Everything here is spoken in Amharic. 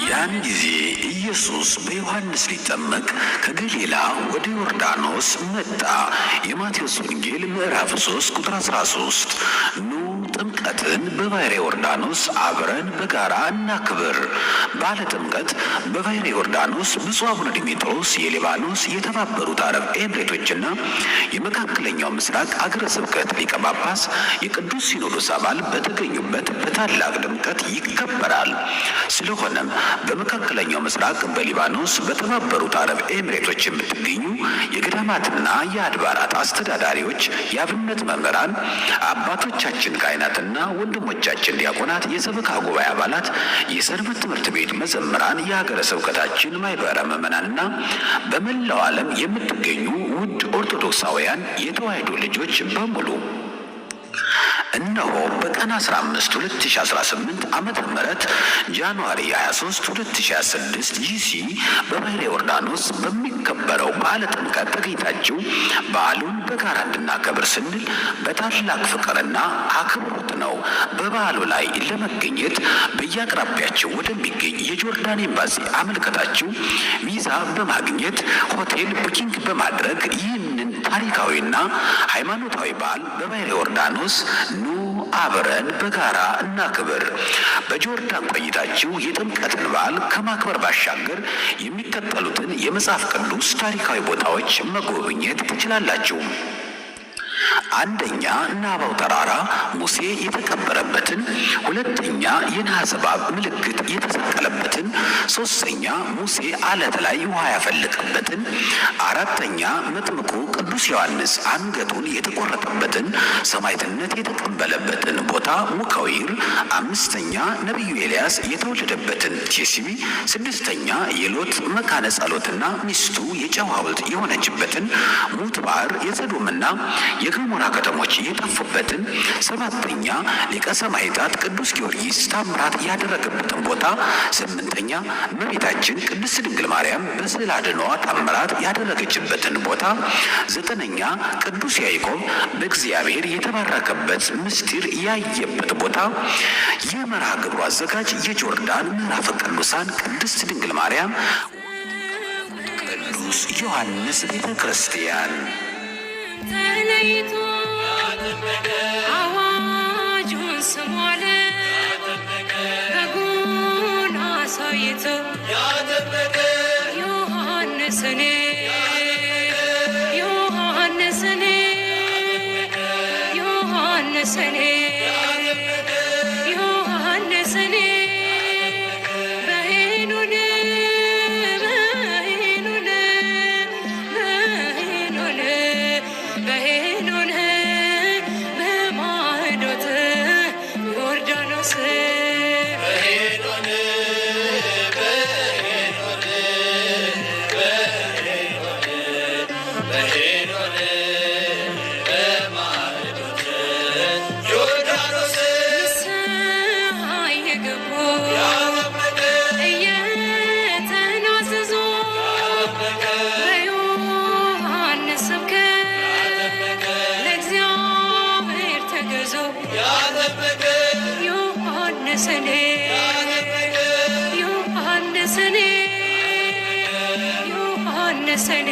ያን ጊዜ ኢየሱስ በዮሐንስ ሊጠመቅ ከገሊላ ወደ ዮርዳኖስ መጣ። የማቴዎስ ወንጌል ምዕራፍ 3 ቁጥር 13። ኑ ጥምቀትን በባሕረ ዮርዳኖስ አብረን በጋራ እናክብር። ባለ ጥምቀት በባሕረ ዮርዳኖስ ብፁዕ አቡነ ዲሜጥሮስ የሊባኖስ የተባበሩት አረብ ኤምሬቶችና የመካከለኛው ምስራቅ አገረ ስብከት ሊቀ ጳጳስ የቅዱስ ሲኖዶስ አባል በተገኙበት በታላቅ ድምቀት ይከበራል። ስለሆነም በመካከለኛው ምስራቅ በሊባኖስ በተባበሩት አረብ ኤምሬቶች የምትገኙ የገዳማትና የአድባራት አስተዳዳሪዎች፣ የአብነት መምህራን፣ አባቶቻችን ካህናትና ወንድሞቻችን ዲያቆናት፣ የሰበካ ጉባኤ አባላት፣ የሰንበት ትምህርት ቤት መዘምራን፣ የሀገረ ስብከታችን ማኅበረ ምዕመናንና በመላው ዓለም የምትገኙ ውድ ኦርቶዶክሳውያን የተዋሕዶ ልጆች በሙሉ እነሆ በቀን 15 2018 ዓመተ ምህረት ጃንዋሪ 23 2026 ጂሲ በባሕረ ዮርዳኖስ በሚከበረው በዓለ ጥምቀት ተገኝታችሁ በዓሉን በጋራ እንድናከብር ስንል በታላቅ ፍቅርና አክብሮት ነው። በበዓሉ ላይ ለመገኘት በየአቅራቢያችሁ ወደሚገኝ የጆርዳን ኤምባሲ አመልከታችሁ ቪዛ በማግኘት ሆቴል ቡኪንግ በማድረግ ይህንን ታሪካዊና ሃይማኖታዊ በዓል በባሕረ ዮርዳኖስ ኑ አብረን በጋራ እናክብር። በጆርዳን ቆይታችሁ የጥምቀትን በዓል ከማክበር ባሻገር የሚከተሉትን የመጽሐፍ ቅዱስ ታሪካዊ ቦታዎች መጎብኘት ትችላላችሁ። አንደኛ ናባው ተራራ ሙሴ የተቀበረበትን፣ ሁለተኛ የነሐስ እባብ ምልክት የተሰቀለበትን፣ ሶስተኛ ሙሴ አለት ላይ ውሃ ያፈለቀበትን፣ አራተኛ መጥምቁ ቅዱስ ዮሐንስ አንገቱን የተቆረጠበትን ሰማዕትነት የተቀበለበትን ቦታ ሙከዊር፣ አምስተኛ ነቢዩ ኤልያስ የተወለደበትን ቴስቢ፣ ስድስተኛ የሎጥ መካነ ጸሎትና ሚስቱ የጨው ሐውልት የሆነችበትን ሙት ባህር የሰዶምና የገሞራ ከተሞች የጠፉበትን፣ ሰባተኛ ሊቀ ሰማዕታት ቅዱስ ጊዮርጊስ ታምራት ያደረገበትን ቦታ፣ ስምንተኛ እመቤታችን ቅድስት ድንግል ማርያም በስዕለ አድኅኖ ታምራት ያደረገችበትን ቦታ፣ ዘጠነኛ ቅዱስ ያዕቆብ በእግዚአብሔር የተባረከበት ምስጢር ያየበት ቦታ። የመርሃ ግብሩ አዘጋጅ የጆርዳን ምዕራፈ ቅዱሳን ቅድስት ድንግል ማርያም ቅዱስ ዮሐንስ ቤተ ክርስቲያን። ተለይቶ አዋጁን ስሟል በጉን አሳይቶ ዮሐንስን ዮሐንስን ዮሐንስን ዮሐንስን በሄኖን በሄኖን በሄኖን በሄኖን በማዕዶተ ዮርዳኖስ በሄኖን በሄኖን በሄኖን በሄኖን በማዕዶተ ዮርዳኖስ ንስሐ የገቡ እየተናዘዙ በዮሐንስ ስብከት ለእግዚአብሔር ተገዙ። ዮሐንስን ዮሐንስን ዮሐንስን